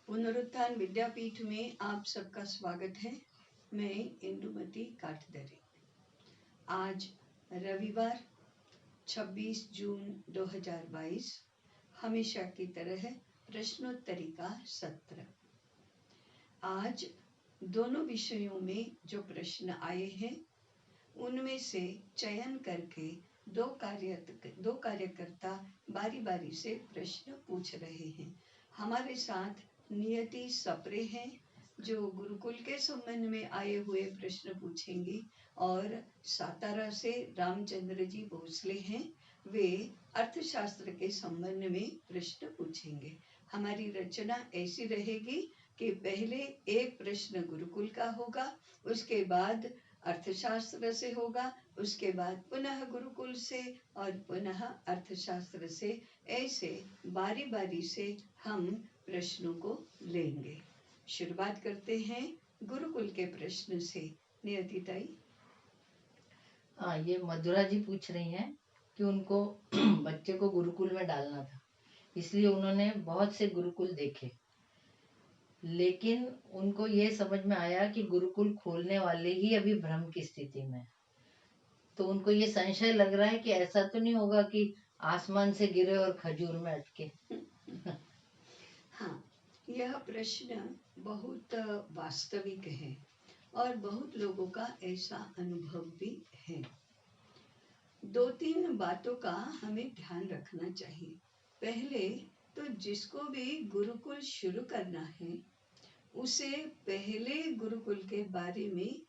पुनरुत्थान विद्यापीठ में आप सबका स्वागत है। मैं इंदुमती काठदरे। आज रविवार 26 जून 2022 हमेशा की तरह प्रश्नोत्तरी का सत्र। आज दोनों विषयों में जो प्रश्न आए हैं उनमें से चयन करके दो कार्यकर्ता बारी बारी से प्रश्न पूछ रहे हैं। हमारे साथ नियति सप्रे हैं जो गुरुकुल के संबंध में आए हुए प्रश्न पूछेंगी, और सातारा से रामचंद्र जी भोसले हैं, वे अर्थशास्त्र के संबंध में प्रश्न पूछेंगे। हमारी रचना ऐसी रहेगी कि पहले एक प्रश्न गुरुकुल का होगा, उसके बाद अर्थशास्त्र से होगा, उसके बाद पुनः गुरुकुल से और पुनः अर्थशास्त्र से, ऐसे बारी बारी से हम प्रश्नों को लेंगे। शुरुआत करते हैं गुरुकुल के प्रश्न से। नियति ताई। ये मधुरा जी पूछ रही हैं कि उनको बच्चे को गुरुकुल में डालना था, इसलिए उन्होंने बहुत से गुरुकुल देखे, लेकिन उनको ये समझ में आया कि गुरुकुल खोलने वाले ही अभी भ्रम की स्थिति में। तो उनको ये संशय लग रहा है कि ऐसा तो नहीं होगा कि आसमान से गिरे और खजूर में अटके। हाँ, यह प्रश्न बहुत वास्तविक है और बहुत लोगों का ऐसा अनुभव भी है। दो तीन बातों का हमें ध्यान रखना चाहिए। पहले तो जिसको भी गुरुकुल शुरू करना है उसे पहले गुरुकुल के बारे में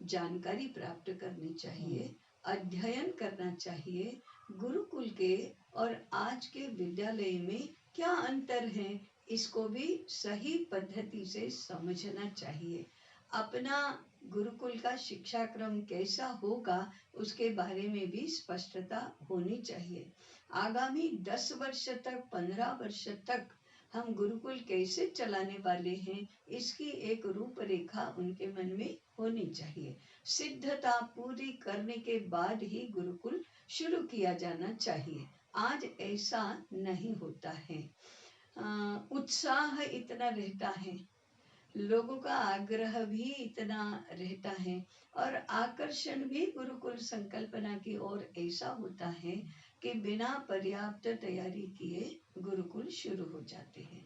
जानकारी प्राप्त करनी चाहिए, अध्ययन करना चाहिए। गुरुकुल के और आज के विद्यालय में क्या अंतर है, इसको भी सही पद्धति से समझना चाहिए। अपना गुरुकुल का शिक्षा क्रम कैसा होगा उसके बारे में भी स्पष्टता होनी चाहिए। आगामी 10 वर्ष तक, 15 वर्ष तक हम गुरुकुल कैसे चलाने वाले हैं, इसकी एक रूपरेखा उनके मन में होनी चाहिए। सिद्धता पूरी करने के बाद ही गुरुकुल शुरू किया जाना चाहिए। आज ऐसा नहीं होता है। उत्साह इतना रहता है, लोगों का आग्रह भी इतना रहता है, और आकर्षण भी गुरुकुल संकल्पना की ओर ऐसा होता है कि बिना पर्याप्त तैयारी किए गुरुकुल शुरू हो जाते हैं।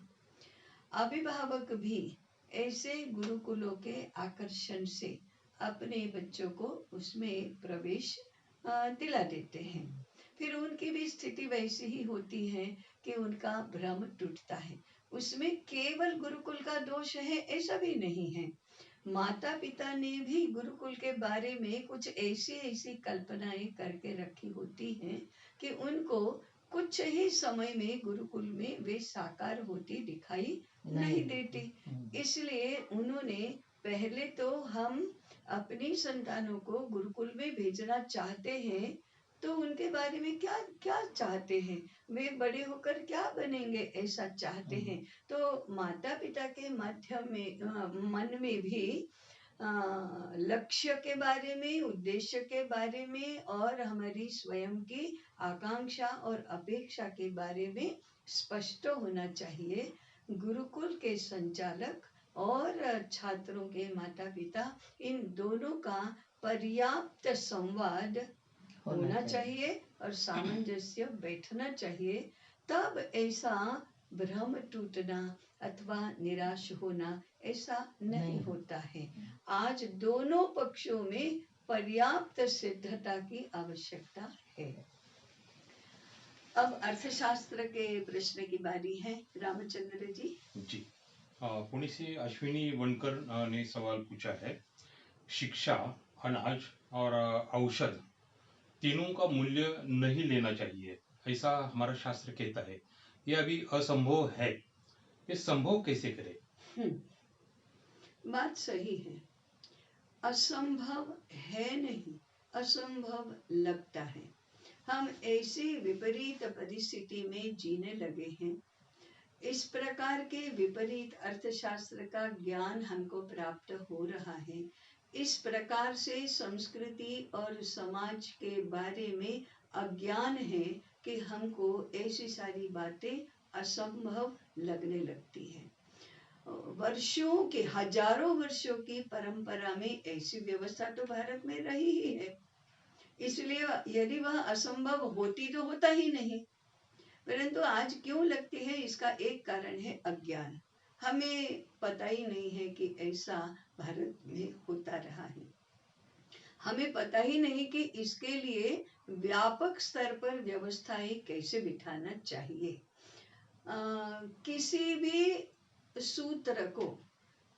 अभिभावक भी ऐसे गुरुकुलों के आकर्षण से अपने बच्चों को उसमें प्रवेश दिला देते हैं। फिर उनकी भी स्थिति वैसी ही होती है कि उनका भ्रम टूटता है। उसमें केवल गुरुकुल का दोष है ऐसा भी नहीं है। माता पिता ने भी गुरुकुल के बारे में कुछ ऐसी कल्पनाएं करके रखी होती हैं कि उनको कुछ ही समय में गुरुकुल में वे साकार होती दिखाई नहीं देती। इसलिए उन्होंने पहले तो हम अपनी संतानों को गुरुकुल में भेजना चाहते हैं तो उनके बारे में क्या क्या चाहते हैं, वे बड़े होकर क्या बनेंगे ऐसा चाहते हैं। तो माता पिता के माध्यम में मन में भी लक्ष्य के बारे में, उद्देश्य के बारे में और हमारी स्वयं की आकांक्षा और अपेक्षा के बारे में स्पष्ट होना चाहिए। गुरुकुल के संचालक और छात्रों के माता पिता, इन दोनों का पर्याप्त संवाद होना चाहिए और सामंजस्य बैठना चाहिए। तब ऐसा भ्रम टूटना अथवा निराश होना ऐसा नहीं होता है। आज दोनों पक्षों में पर्याप्त सिद्धता की आवश्यकता है। अब अर्थशास्त्र के प्रश्न की बारी है। रामचंद्र जी। जी, पुणे से अश्विनी वनकर ने सवाल पूछा है, शिक्षा, अनाज और औषध तीनों का मूल्य नहीं लेना चाहिए, ऐसा हमारा शास्त्र कहता है। यह अभी असंभव है, ये संभव कैसे करें? बात सही है। असंभव है नहीं, असंभव लगता है। हम ऐसी विपरीत परिस्थिति में जीने लगे हैं। इस प्रकार के विपरीत अर्थशास्त्र का ज्ञान हमको प्राप्त हो रहा है। इस प्रकार से संस्कृति और समाज के बारे में अज्ञान है कि हमको ऐसी सारी बातें असंभव लगने लगती हैं। वर्षों की, हजारों वर्षों की परंपरा में ऐसी व्यवस्था तो भारत में रही ही है, इसलिए यदि वह असंभव होती तो होता ही नहीं। परंतु आज क्यों लगती है, इसका एक कारण है अज्ञान। हमें पता ही नहीं है कि ऐसा भारत में होता रहा है। हमें पता ही नहीं कि इसके लिए व्यापक स्तर पर व्यवस्थाएं कैसे बिठाना चाहिए। किसी भी सूत्र को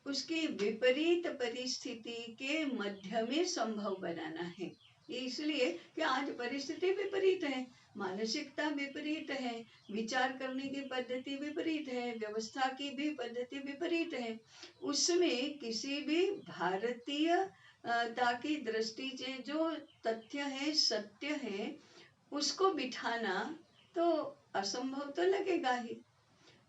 उसके विपरीत परिस्थिति के मध्य में संभव बनाना है। इसलिए कि आज परिस्थिति विपरीत है, मानसिकता विपरीत है, विचार करने की पद्धति विपरीत है, व्यवस्था की भी पद्धति विपरीत है। उसमें किसी भी भारतीय ताकि दृष्टि से जो तथ्य है, सत्य है, उसको बिठाना तो असंभव तो लगेगा ही।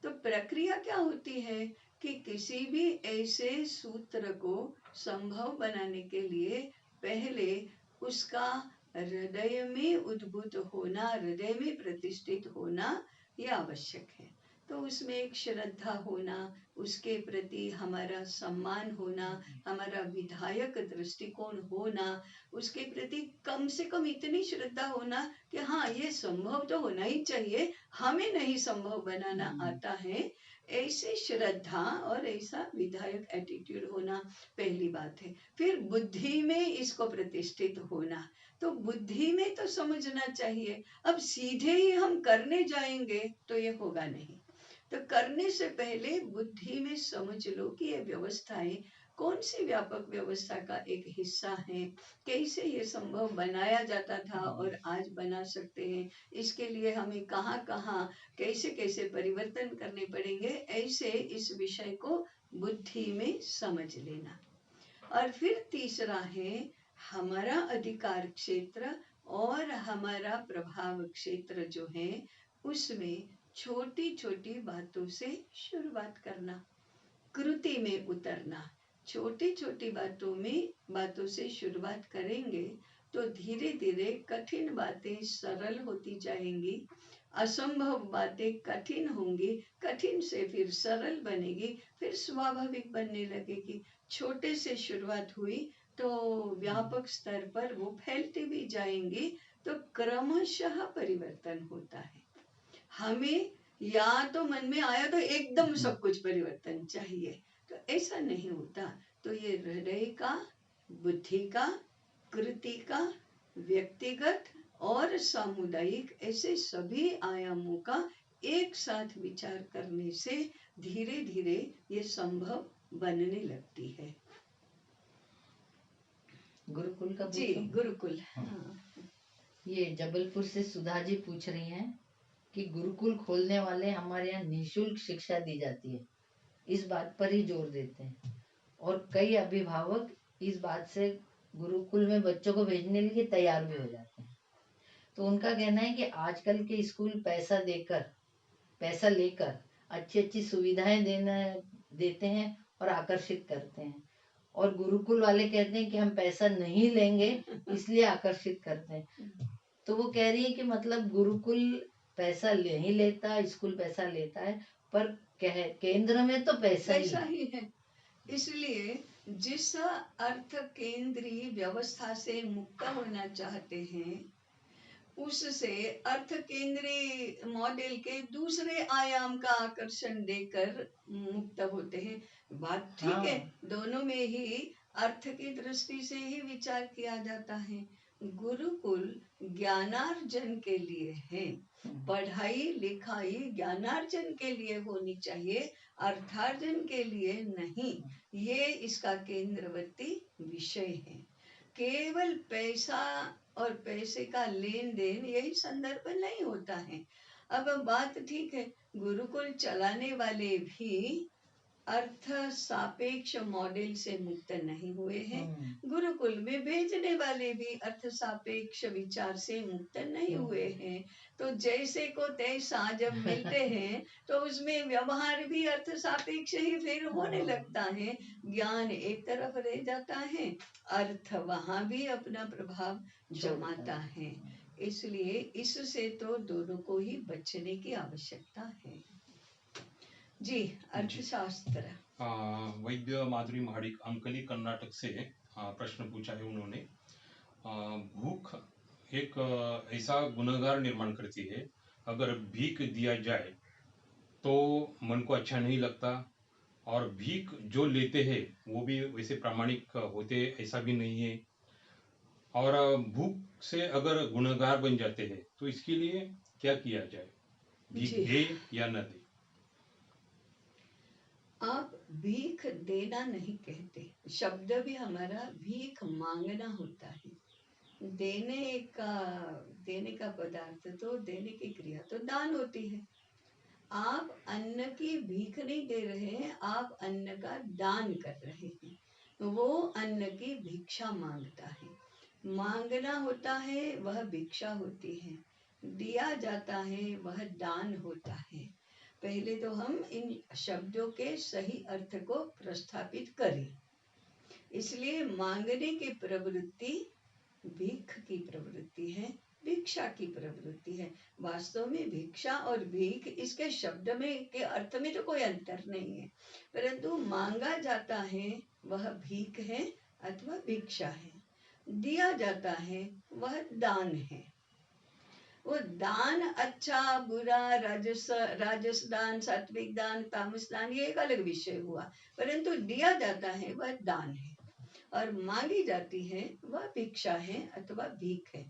तो प्रक्रिया क्या होती है कि किसी भी ऐसे सूत्र को संभव बनाने के लिए पहले उसका हृदय में उद्भूत होना, हृदय में प्रतिष्ठित होना यह आवश्यक है। तो उसमें एक श्रद्धा होना, उसके प्रति हमारा सम्मान होना, हमारा विधायक दृष्टिकोण होना, उसके प्रति कम से कम इतनी श्रद्धा होना कि हाँ, ये संभव तो होना ही चाहिए, हमें नहीं संभव बनाना आता है, ऐसी श्रद्धा और ऐसा विधायक एटीट्यूड होना पहली बात है। फिर बुद्धि में इसको प्रतिष्ठित होना, तो बुद्धि में तो समझना चाहिए। अब सीधे ही हम करने जाएंगे तो ये होगा नहीं। तो करने से पहले बुद्धि में समझ लो कि ये व्यवस्थाएं कौन सी व्यापक व्यवस्था का एक हिस्सा है, कैसे ये संभव बनाया जाता था और आज बना सकते हैं, इसके लिए हमें कहाँ कहाँ कैसे कैसे परिवर्तन करने पड़ेंगे, ऐसे इस विषय को बुद्धि में समझ लेना। और फिर तीसरा है हमारा अधिकार क्षेत्र और हमारा प्रभाव क्षेत्र जो है, उसमें छोटी छोटी बातों से शुरुआत करना, कृति में उतरना। छोटी छोटी बातों से शुरुआत करेंगे तो धीरे धीरे कठिन बातें सरल होती जाएंगी, असंभव बातें कठिन होंगी, कठिन से फिर सरल बनेगी, फिर स्वाभाविक बनने लगेगी। छोटे से शुरुआत हुई तो व्यापक स्तर पर वो फैलती भी जाएंगी, तो क्रमशः परिवर्तन होता है। हमें या तो मन में आया तो एकदम सब कुछ परिवर्तन चाहिए, तो ऐसा नहीं होता। तो ये हृदय का, बुद्धि का, कृति का, व्यक्तिगत और सामुदायिक, ऐसे सभी आयामों का एक साथ विचार करने से धीरे धीरे ये संभव बनने लगती है। गुरुकुल का जी, गुरुकुल। हाँ। ये जबलपुर से सुधा जी पूछ रही हैं कि गुरुकुल खोलने वाले हमारे यहाँ निःशुल्क शिक्षा दी जाती है, इस बात पर ही जोर देते हैं, और कई अभिभावक इस बात से गुरुकुल में बच्चों को भेजने के लिए तैयार भी हो जाते हैं। तो उनका कहना है कि आजकल के स्कूल पैसा लेकर अच्छी अच्छी सुविधाएं देते हैं और आकर्षित करते हैं, और गुरुकुल वाले कहते हैं कि हम पैसा नहीं लेंगे इसलिए आकर्षित करते हैं। तो वो कह रही है कि मतलब गुरुकुल पैसा नहीं लेता, स्कूल पैसा लेता है, पर केंद्र में तो पैसा ही है। इसलिए जिस अर्थ केंद्रीय व्यवस्था से मुक्त होना चाहते हैं, उससे अर्थ केंद्रीय मॉडल के दूसरे आयाम का आकर्षण देकर मुक्त होते हैं। बात ठीक है, दोनों में ही अर्थ की दृष्टि से ही विचार किया जाता है। गुरुकुल ज्ञानार्जन के लिए है, पढ़ाई लिखाई ज्ञानार्जन के लिए होनी चाहिए, अर्थार्जन के लिए नहीं। ये इसका केंद्रवर्ती विषय है। केवल पैसा और पैसे का लेन देन यही संदर्भ नहीं होता है। अब बात ठीक है, गुरुकुल चलाने वाले भी अर्थ सापेक्ष मॉडल से मुक्त नहीं हुए हैं, गुरुकुल में भेजने वाले भी अर्थ सापेक्ष विचार से मुक्त नहीं हुए हैं। तो जैसे को तैसा जब मिलते हैं तो उसमें व्यवहार भी अर्थ सापेक्ष ही फिर होने लगता है, ज्ञान एक तरफ रह जाता है, अर्थ वहां भी अपना प्रभाव जमाता है। इसलिए इससे तो दोनों को ही बचने की आवश्यकता है। जी, अर्थशास्त्र। वैद्य माधुरी महाडिक अंकली कर्नाटक से प्रश्न पूछा है उन्होंने। भूख एक ऐसा गुनहगार निर्माण करती है, अगर भीख दिया जाए तो मन को अच्छा नहीं लगता, और भीख जो लेते हैं वो भी वैसे प्रामाणिक होते ऐसा भी नहीं है। और भूख से अगर गुनहगार बन जाते हैं तो इसके लिए क्या किया जाए, भीख जी, दे या न दे? आप भीख देना नहीं कहते, शब्द भी हमारा भीख मांगना होता है। देने का देने का पदार्थ तो, देने की क्रिया तो दान होती है। आप अन्न की भीख नहीं दे रहे हैं, आप अन्न का दान कर रहे हैं। वो अन्न की भिक्षा मांगता है। मांगना होता है वह भिक्षा होती है, दिया जाता है वह दान होता है। पहले तो हम इन शब्दों के सही अर्थ को प्रस्थापित करें। इसलिए मांगने की प्रवृत्ति भीख की प्रवृत्ति है, भिक्षा की प्रवृत्ति है। वास्तव में भिक्षा और भीख इसके शब्द में के अर्थ में तो कोई अंतर नहीं है, परंतु मांगा जाता है वह भीख है अथवा भिक्षा है, दिया जाता है वह दान है। वो दान अच्छा बुरा, राजस राजस दान, सात्विक दान, तामस दान, ये एक अलग विषय हुआ, परंतु दिया जाता है वह दान है, और मांगी जाती है वह भिक्षा है अथवा भीख है।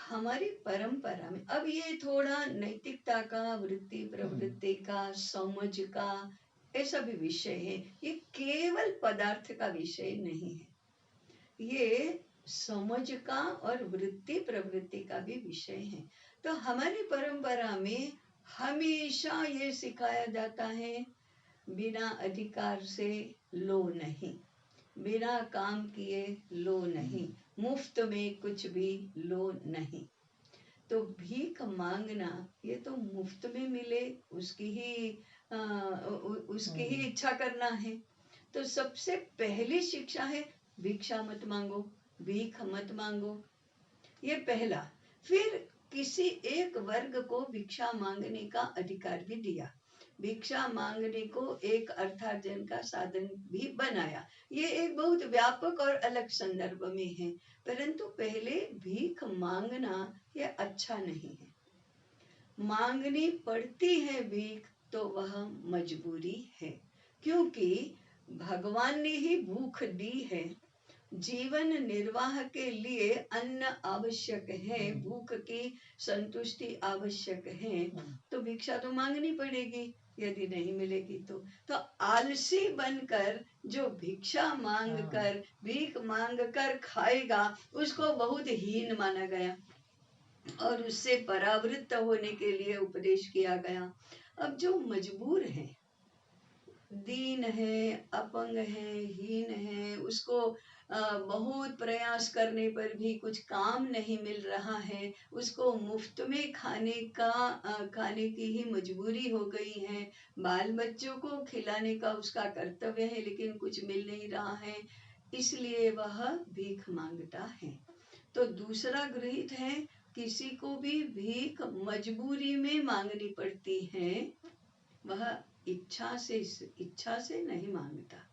हमारी परंपरा में अब ये थोड़ा नैतिकता का, वृत्ति प्रवृत्ति का, समझ का, ऐसा भी विषय है। ये केवल पदार्थ का विषय नहीं है, ये समझ का और वृत्ति प्रवृत्ति का भी विषय है। तो हमारी परंपरा में हमेशा ये सिखाया जाता है, बिना अधिकार से लो नहीं, बिना काम किए लो नहीं, मुफ्त में कुछ भी लो नहीं। तो भीख मांगना ये तो मुफ्त में मिले उसकी ही इच्छा करना है। तो सबसे पहली शिक्षा है, भिक्षा मत मांगो, भीख मत मांगो, ये पहला। फिर किसी एक वर्ग को भिक्षा मांगने का अधिकार भी दिया, भिक्षा मांगने को एक अर्थार्जन का साधन भी बनाया। ये एक बहुत व्यापक और अलग संदर्भ में है, परंतु पहले भीख मांगना ये अच्छा नहीं है। मांगनी पड़ती है भीख तो वह मजबूरी है, क्योंकि भगवान ने ही भूख दी है। जीवन निर्वाह के लिए अन्न आवश्यक है, भूख की संतुष्टि आवश्यक है, तो भिक्षा तो मांगनी पड़ेगी, यदि नहीं मिलेगी तो आलसी बनकर जो भिक्षा मांग कर, भीख मांग कर खाएगा, उसको बहुत हीन माना गया और उससे परावृत्त होने के लिए उपदेश किया गया। अब जो मजबूर है, दीन है, अपंग है, हीन है, उसको बहुत प्रयास करने पर भी कुछ काम नहीं मिल रहा है, उसको मुफ्त में खाने की ही मजबूरी हो गई है, बाल बच्चों को खिलाने का उसका कर्तव्य है लेकिन कुछ मिल नहीं रहा है, इसलिए वह भीख मांगता है। तो दूसरा गृहीत है, किसी को भी भीख मजबूरी में मांगनी पड़ती है, वह इच्छा से नहीं मांगता।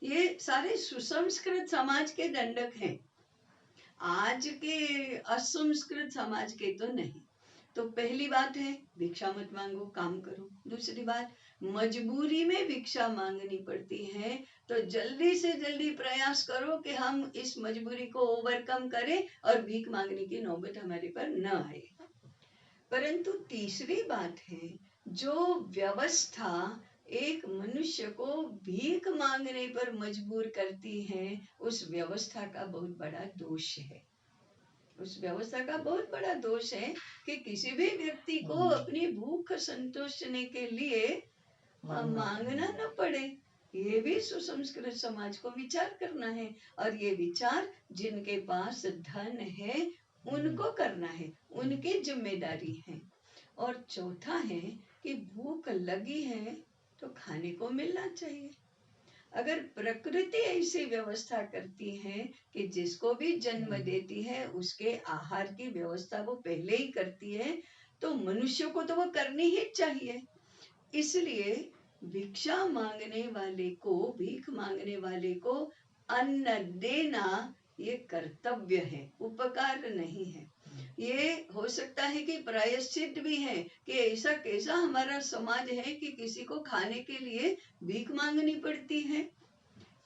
ये सारे सुसंस्कृत समाज के दंडक हैं, आज के असंस्कृत समाज के तो नहीं। तो पहली बात है, भिक्षा मत मांगो, काम करो। दूसरी बात, मजबूरी में भिक्षा मांगनी पड़ती है तो जल्दी से जल्दी प्रयास करो कि हम इस मजबूरी को ओवरकम करें और भीख मांगने की नौबत हमारे पर न आए। परंतु तीसरी बात है, जो व्यवस्था एक मनुष्य को भीख मांगने पर मजबूर करती है, उस व्यवस्था का बहुत बड़ा दोष है। उस व्यवस्था का बहुत बड़ा दोष है कि किसी भी व्यक्ति को अपनी भूख संतोषने के लिए मांगना न पड़े। ये भी सुसंस्कृत समाज को विचार करना है, और ये विचार जिनके पास धन है उनको करना है, उनकी जिम्मेदारी है। और चौथा है कि भूख लगी है तो खाने को मिलना चाहिए। अगर प्रकृति ऐसी व्यवस्था करती है कि जिसको भी जन्म देती है उसके आहार की व्यवस्था वो पहले ही करती है, तो मनुष्य को तो वो करनी ही चाहिए। इसलिए भिक्षा मांगने वाले को, भीख मांगने वाले को अन्न देना ये कर्तव्य है, उपकार नहीं है। ये हो सकता है कि प्रायश्चित भी है कि ऐसा कैसा हमारा समाज है कि किसी को खाने के लिए भीख मांगनी पड़ती है,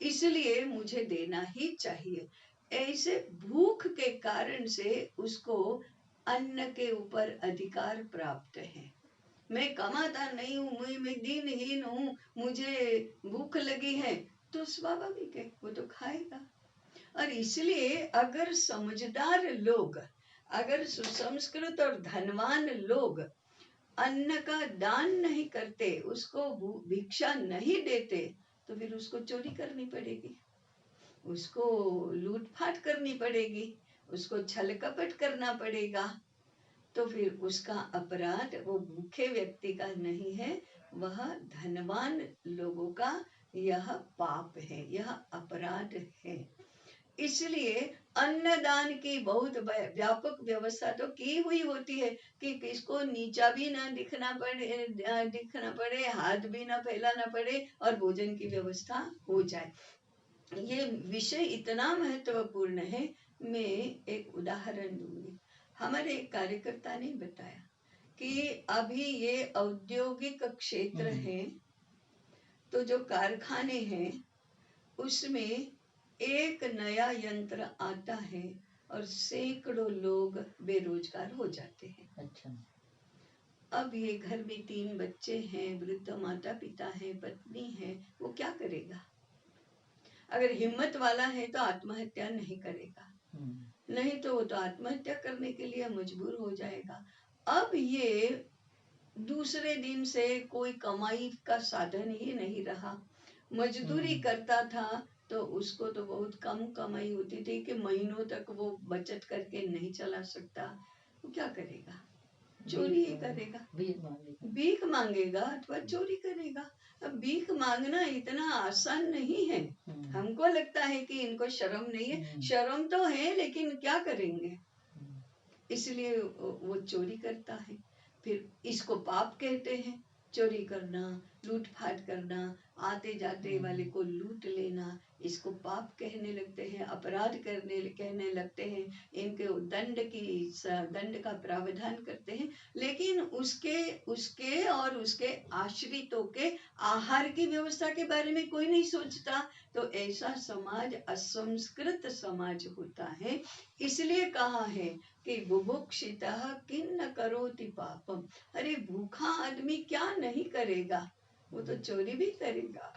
इसलिए मुझे देना ही चाहिए। ऐसे भूख के कारण से उसको अन्न के ऊपर अधिकार प्राप्त है। मैं कमाता नहीं हूँ, मैं दिनहीन हूँ, मुझे भूख लगी है, तो स्वाभाविक है वो तो खाएगा। और इसलिए अगर समझदार लोग, अगर सुसंस्कृत और धनवान लोग अन्न का दान नहीं करते, उसको भिक्षा नहीं देते, तो फिर उसको चोरी करनी पड़ेगी, उसको लूटपाट करनी पड़ेगी, उसको छल कपट करना पड़ेगा। तो फिर उसका अपराध वो भूखे व्यक्ति का नहीं है, वह धनवान लोगों का यह पाप है, यह अपराध है। इसलिए अन्नदान की बहुत व्यापक व्यवस्था तो की हुई होती है कि किसको नीचा भी ना दिखना पड़े, हाथ भी ना फैलाना पड़े और भोजन की व्यवस्था हो जाए। ये विषय इतना महत्वपूर्ण है। मैं एक उदाहरण दूंगी। हमारे एक कार्यकर्ता ने बताया कि अभी ये औद्योगिक क्षेत्र है, तो जो कारखाने हैं उसमें एक नया यंत्र आता है और सैकड़ों लोग बेरोजगार हो जाते हैं। अच्छा। अब ये घर में 3 बच्चे हैं, वृद्ध माता पिता हैं, पत्नी है, वो क्या करेगा? अगर हिम्मत वाला है तो आत्महत्या नहीं करेगा, नहीं तो वो तो आत्महत्या करने के लिए मजबूर हो जाएगा। अब ये दूसरे दिन से कोई कमाई का साधन ही नहीं रहा, मजदूरी करता था तो उसको तो बहुत कम कमाई होती थी कि महीनों तक वो बचत करके नहीं चला सकता। वो क्या करेगा? चोरी ही करेगा, भीख मांगेगा अथवा चोरी करेगा। अब भीख मांगना इतना आसान नहीं है। हमको लगता है कि इनको शर्म नहीं है, शर्म तो है, लेकिन क्या करेंगे, इसलिए वो चोरी करता है। फिर इसको पाप कहते हैं, चोरी करना, लूटपाट करना, आते जाते वाले को लूट लेना, इसको पाप कहने लगते हैं, अपराध कहने लगते हैं, इनके दंड का प्रावधान करते हैं। लेकिन उसके और उसके आश्रितों के आहार की व्यवस्था के बारे में कोई नहीं सोचता। तो ऐसा समाज असंस्कृत समाज होता है। इसलिए कहा है कि बुभुक्षितः किन्न करोति पापम। अरे भूखा आदमी क्या नहीं करेगा, वो तो चोरी भी करेगा।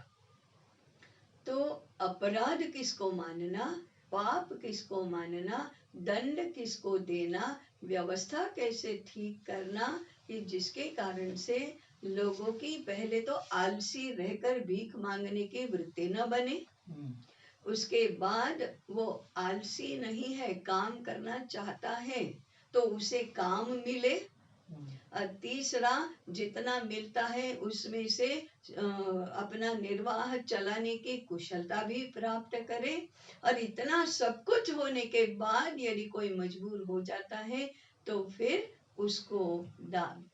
तो अपराध किसको मानना, पाप किसको मानना, दंड किसको देना, व्यवस्था कैसे ठीक करना, कि जिसके कारण से लोगों की पहले तो आलसी रहकर भीख मांगने की वृत्ति न बने, उसके बाद वो आलसी नहीं है, काम करना चाहता है तो उसे काम मिले, और तीसरा जितना मिलता है उसमें से अपना निर्वाह चलाने की कुशलता भी प्राप्त करे। और इतना सब कुछ होने के बाद यदि कोई मजबूर हो जाता है तो फिर उसको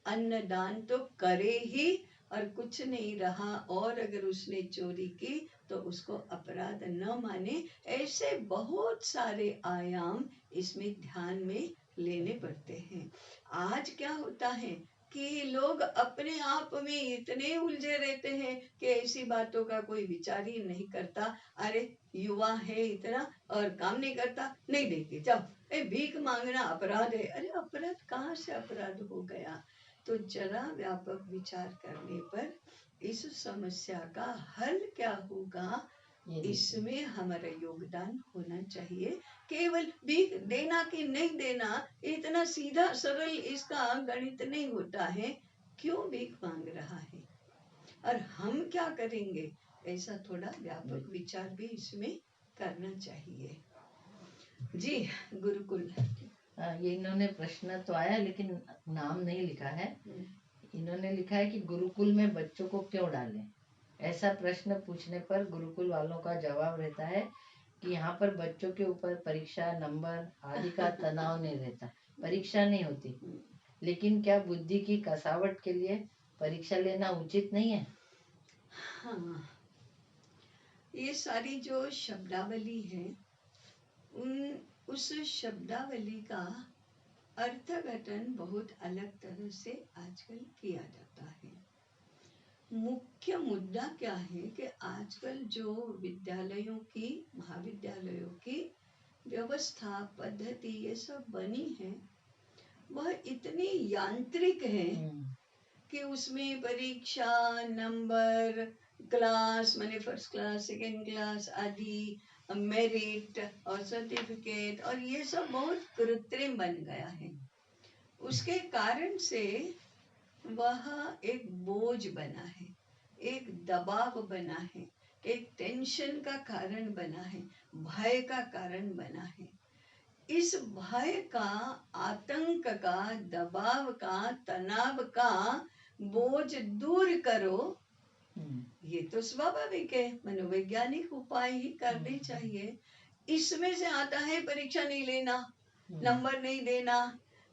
अन्न दान तो करे ही, और कुछ नहीं रहा और अगर उसने चोरी की तो उसको अपराध न माने। ऐसे बहुत सारे आयाम इसमें ध्यान में लेने पड़ते हैं। आज क्या होता है कि लोग अपने आप में इतने उलझे रहते हैं कि ऐसी बातों का कोई विचार ही नहीं करता। अरे युवा है इतना और काम नहीं करता, नहीं देंगे, जाओ, भीख मांगना अपराध है। अरे अपराध कहाँ से अपराध हो गया? तो जरा व्यापक विचार करने पर इस समस्या का हल क्या होगा, इसमें हमारा योगदान होना चाहिए। केवल भीख देना कि नहीं देना इतना सीधा सरल इसका गणित नहीं होता है। क्यों भीख मांग रहा है और हम क्या करेंगे, ऐसा थोड़ा व्यापक विचार भी इसमें करना चाहिए। जी गुरुकुल। ये इन्होंने प्रश्न तो आया लेकिन नाम नहीं लिखा है। इन्होंने लिखा है कि गुरुकुल में बच्चों को क्यों डालें। ऐसा प्रश्न पूछने पर गुरुकुल वालों का जवाब रहता है कि यहाँ पर बच्चों के ऊपर परीक्षा, नंबर आदि का तनाव नहीं रहता, परीक्षा नहीं होती। लेकिन क्या बुद्धि की कसावट के लिए परीक्षा लेना उचित नहीं है? हाँ, ये सारी जो शब्दावली है उस शब्दावली का अर्थघटन बहुत अलग तरह से आजकल किया जाता है। मुख्य मुद्दा क्या है कि आजकल जो विद्यालयों की, महाविद्यालयों की व्यवस्था, पद्धति ये सब बनी है, वह इतनी यांत्रिक है कि उसमें परीक्षा, नंबर, क्लास माने फर्स्ट क्लास, सेकेंड क्लास आदि, मेरिट और सर्टिफिकेट, और ये सब बहुत कृत्रिम बन गया है। उसके कारण से वह एक बोझ बना है, एक दबाव बना है, एक टेंशन का कारण बना है, भय का कारण बना है। इस भय का, आतंक का, दबाव का, तनाव का बोझ दूर करो, ये तो स्वाभाविक है, मनोवैज्ञानिक उपाय ही करने चाहिए। इसमें से आता है परीक्षा नहीं लेना, नंबर नहीं देना,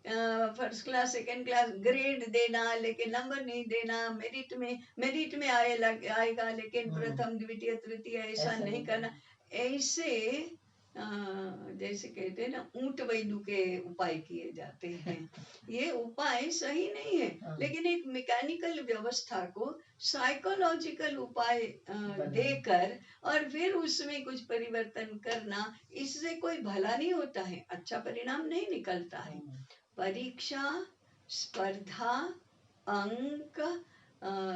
first class, second class, grade देना लेकिन नंबर नहीं देना, मेरिट में आएगा लेकिन प्रथम, द्वितीय, तृतीय ऐसा नहीं करना। ऐसे जैसे कहते हैं ना, ऊंट वैदू के उपाय किए जाते हैं। ये उपाय सही नहीं है, लेकिन एक मैकेनिकल व्यवस्था को साइकोलॉजिकल उपाय देकर और फिर उसमें कुछ परिवर्तन करना, इससे कोई भला नहीं होता है, अच्छा परिणाम नहीं निकलता है। परीक्षा, स्पर्धा, अंक,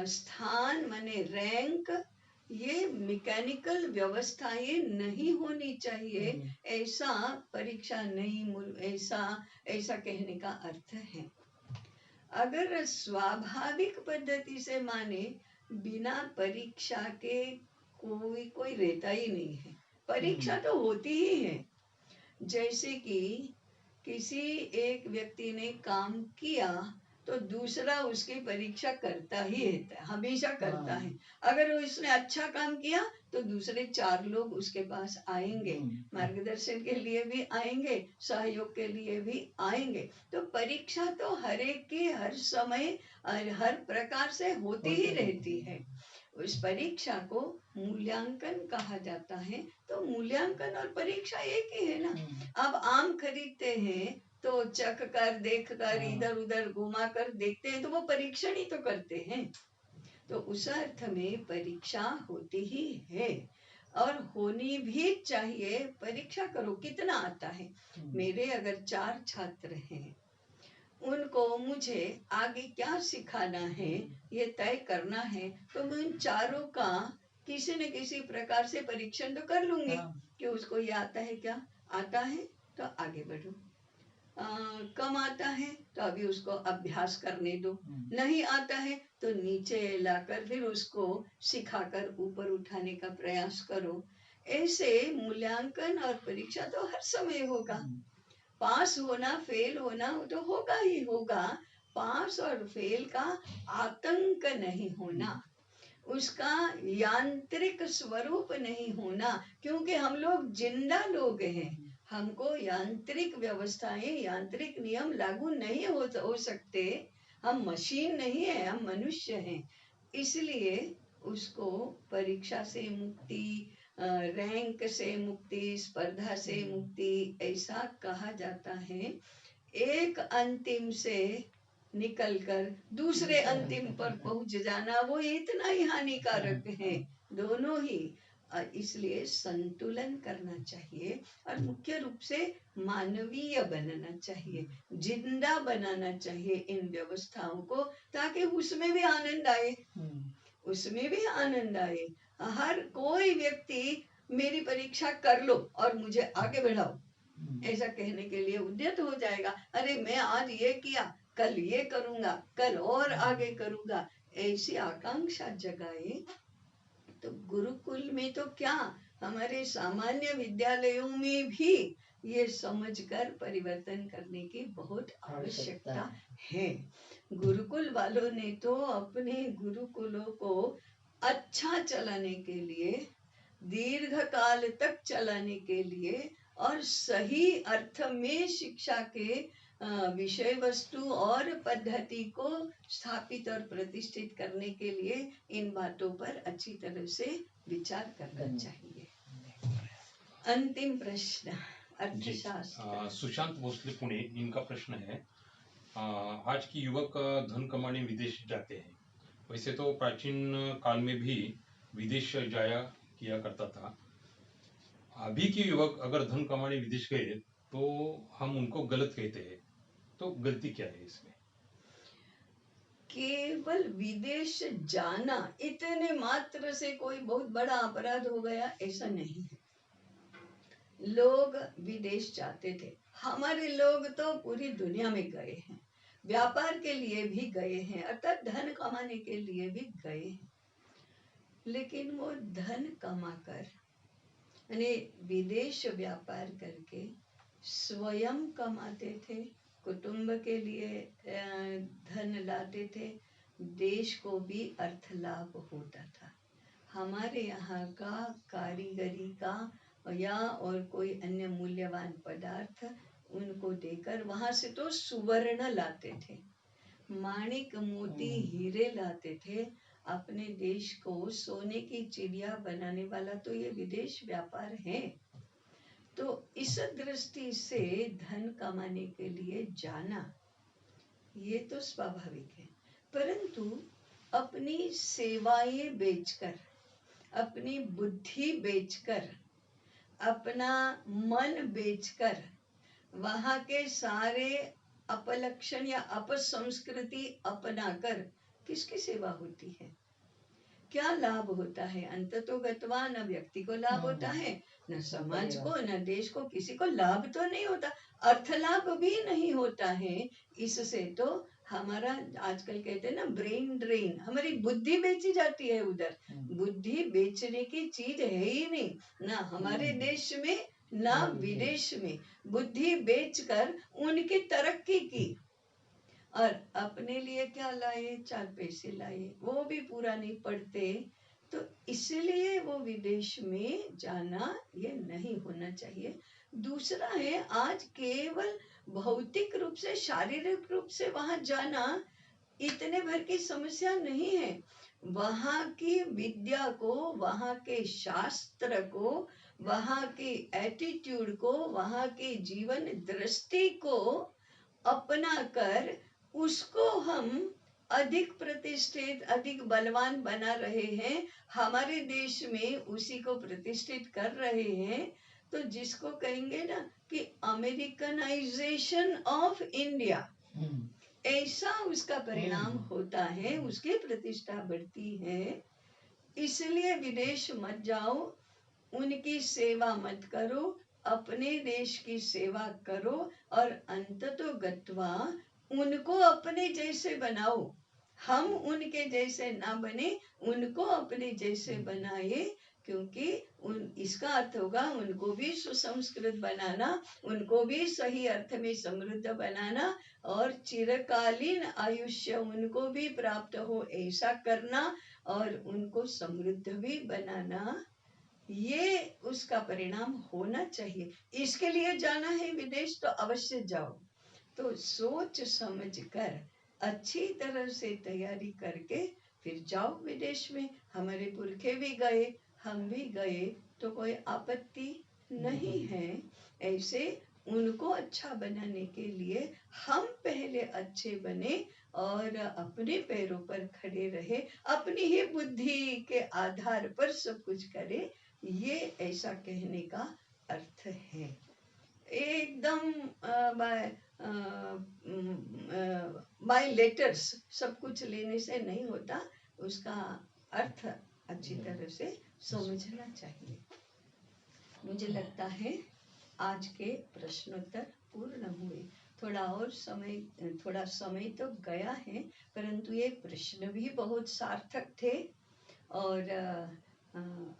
स्थान माने रैंक, ये मैकेनिकल व्यवस्थाएं नहीं होनी चाहिए, ऐसा परीक्षा नहीं, ऐसा कहने का अर्थ है। अगर स्वाभाविक पद्धति से माने, बिना परीक्षा के कोई रहता ही नहीं है, परीक्षा तो होती ही है। जैसे कि किसी एक व्यक्ति ने काम किया तो दूसरा उसकी परीक्षा करता ही है, हमेशा करता है। अगर उसने अच्छा काम किया तो दूसरे 4 लोग उसके पास आएंगे, मार्गदर्शन के लिए भी आएंगे, सहयोग के लिए भी आएंगे। तो परीक्षा तो हर एक की, हर समय और हर प्रकार से होती ही रहती है। उस परीक्षा को मूल्यांकन कहा जाता है। तो मूल्यांकन और परीक्षा एक ही है ना। अब आम खरीदते हैं तो चख कर, देख कर, इधर उधर घुमा कर देखते हैं, तो वो परीक्षण ही तो करते हैं। तो उस अर्थ में परीक्षा होती ही है और होनी भी चाहिए। परीक्षा करो, कितना आता है। मेरे अगर 4 छात्र हैं, उनको मुझे आगे क्या सिखाना है ये तय करना है, तो मैं उन चारों का किसी न किसी प्रकार से परीक्षण तो कर लूंगी कि उसको ये आता है क्या। आता है तो आगे बढ़ो, कम आता है तो अभी उसको अभ्यास करने दो, नहीं आता है तो नीचे लाकर फिर उसको सिखाकर ऊपर उठाने का प्रयास करो। ऐसे मूल्यांकन और परीक्षा तो हर समय होगा। पास होना, फेल होना तो होगा ही होगा। पास और फेल का आतंक नहीं होना, उसका यांत्रिक स्वरूप नहीं होना, क्योंकि हम लोग जिंदा लोग हैं। हमको यांत्रिक व्यवस्थाएं, यांत्रिक नियम लागू नहीं हो सकते। हम मशीन नहीं है, हम मनुष्य हैं। इसलिए उसको परीक्षा से मुक्ति, रैंक से मुक्ति, स्पर्धा से मुक्ति ऐसा कहा जाता है। एक अंतिम से निकलकर दूसरे अंतिम पर पहुंच जाना, वो इतना ही हानिकारक है, दोनों ही। इसलिए संतुलन करना चाहिए और मुख्य रूप से मानवीय बनना चाहिए, जिंदा बनाना चाहिए इन व्यवस्थाओं को, ताकि उसमें भी आनंद आए, उसमें भी आनंद आए। हर कोई व्यक्ति मेरी परीक्षा कर लो और मुझे आगे बढ़ाओ ऐसा कहने के लिए उद्यत हो जाएगा। अरे मैं आज ये किया, कल ये करूंगा, कल और आगे करूंगा, ऐसी आकांक्षा जगाए। तो गुरुकुल में तो क्या, हमारे सामान्य विद्यालयों में भी ये समझकर परिवर्तन करने की बहुत आवश्यकता है। गुरुकुल वालों ने तो अपने गुरुकुलों को अच्छा चलाने के लिए, दीर्घ काल तक चलाने के लिए और सही अर्थ में शिक्षा के विषय वस्तु और पद्धति को स्थापित और प्रतिष्ठित करने के लिए इन बातों पर अच्छी तरह से विचार करना चाहिए। अंतिम प्रश्न जी अर्थशास्त्र। सुशांत भोसले पुणे, इनका प्रश्न है आज की युवक धन कमाने विदेश जाते हैं। वैसे तो प्राचीन काल में भी विदेश जाया किया करता था। अभी के युवक अगर धन कमाने विदेश गए तो हम उनको गलत कहते हैं, तो गलती क्या है इसमें? केवल विदेश जाना इतने मात्र से कोई बहुत बड़ा अपराध हो गया, ऐसा नहीं है। लोग विदेश जाते थे, हमारे लोग तो पूरी दुनिया में गए हैं, व्यापार के लिए भी गए हैं, अर्थात धन कमाने के लिए भी गए हैं। लेकिन वो धन कमाकर यानी विदेश व्यापार करके स्वयं कमाते थे, कुटुंब के लिए धन लाते थे, देश को भी अर्थ लाभ होता था। हमारे यहाँ का कारीगरी का या और कोई अन्य मूल्यवान पदार्थ उनको देकर वहां से तो सुवर्ण लाते थे, माणिक मोती हीरे लाते थे। अपने देश को सोने की चिड़िया बनाने वाला तो ये विदेश व्यापार है। तो इस दृष्टि से धन कमाने के लिए जाना ये तो स्वाभाविक है, परंतु अपनी सेवाएं बेचकर, अपनी बुद्धि बेचकर, अपना मन बेचकर, वहां के सारे अपलक्षण या अपसंस्कृति अपनाकर किसकी सेवा होती है? क्या लाभ होता है? अंततोगत्वा न व्यक्ति को लाभ होता है, न समाज को, न देश को, किसी को लाभ तो नहीं होता, अर्थ लाभ भी नहीं होता है। इससे तो हमारा आजकल कहते हैं ना ब्रेन ड्रेन, हमारी बुद्धि बेची जाती है उधर। बुद्धि बेचने की चीज है ही नहीं, ना हमारे देश में ना विदेश में। बुद्धि बेचकर उनकी तरक्की की और अपने लिए क्या लाए? 4 पैसे लाए, वो भी पूरा नहीं पढ़ते। तो इसलिए वो विदेश में जाना ये नहीं होना चाहिए। दूसरा है, आज केवल भौतिक रूप से, शारीरिक रूप से वहां जाना इतने भर की समस्या नहीं है। वहां की विद्या को, वहां के शास्त्र को, वहां की एटीट्यूड को, वहां की जीवन दृष्टि को अपना कर उसको हम अधिक प्रतिष्ठित, अधिक बलवान बना रहे हैं, हमारे देश में उसी को प्रतिष्ठित कर रहे हैं। तो जिसको कहेंगे ना कि अमेरिकनाइजेशन ऑफ इंडिया, ऐसा उसका परिणाम होता है, उसकी प्रतिष्ठा बढ़ती है। इसलिए विदेश मत जाओ, उनकी सेवा मत करो, अपने देश की सेवा करो और अंततोगत्वा उनको अपने जैसे बनाओ। हम उनके जैसे ना बने, उनको अपने जैसे बनाए, क्योंकि इसका अर्थ होगा उनको भी सुसंस्कृत बनाना, उनको भी सही अर्थ में समृद्ध बनाना और चिरकालीन आयुष्य उनको भी प्राप्त हो ऐसा करना और उनको समृद्ध भी बनाना, ये उसका परिणाम होना चाहिए। इसके लिए जाना है विदेश तो अवश्य जाओ, तो सोच समझ कर अच्छी तरह से तैयारी करके फिर जाओ विदेश में। हमारे पुरखे भी गए, हम भी गए, तो कोई आपत्ति नहीं है। ऐसे उनको अच्छा बनाने के लिए हम पहले अच्छे बने और अपने पैरों पर खड़े रहे, अपनी ही बुद्धि के आधार पर सब कुछ करे, ये ऐसा कहने का अर्थ है। एकदम बाय लेटर्स सब कुछ लेने से नहीं होता, उसका अर्थ अच्छी तरह से समझना चाहिए। मुझे लगता है आज के प्रश्नोत्तर पूर्ण हुए। थोड़ा समय तो गया है, परंतु ये प्रश्न भी बहुत सार्थक थे और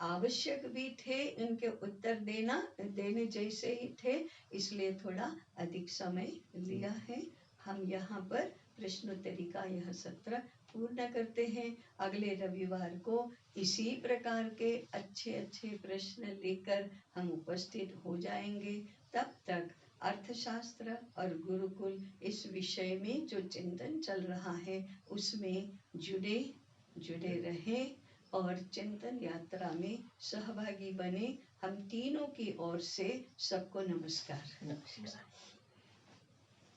आवश्यक भी थे, इनके उत्तर देने जैसे ही थे, इसलिए थोड़ा अधिक समय लिया है। हम यहाँ पर प्रश्नोत्तरी का यह सत्र पूर्ण करते हैं। अगले रविवार को इसी प्रकार के अच्छे अच्छे प्रश्न लेकर हम उपस्थित हो जाएंगे। तब तक अर्थशास्त्र और गुरुकुल इस विषय में जो चिंतन चल रहा है उसमें जुड़े रहे और चिंतन यात्रा में सहभागी बने। हम तीनों की ओर से सबको नमस्कार। नमस्कार।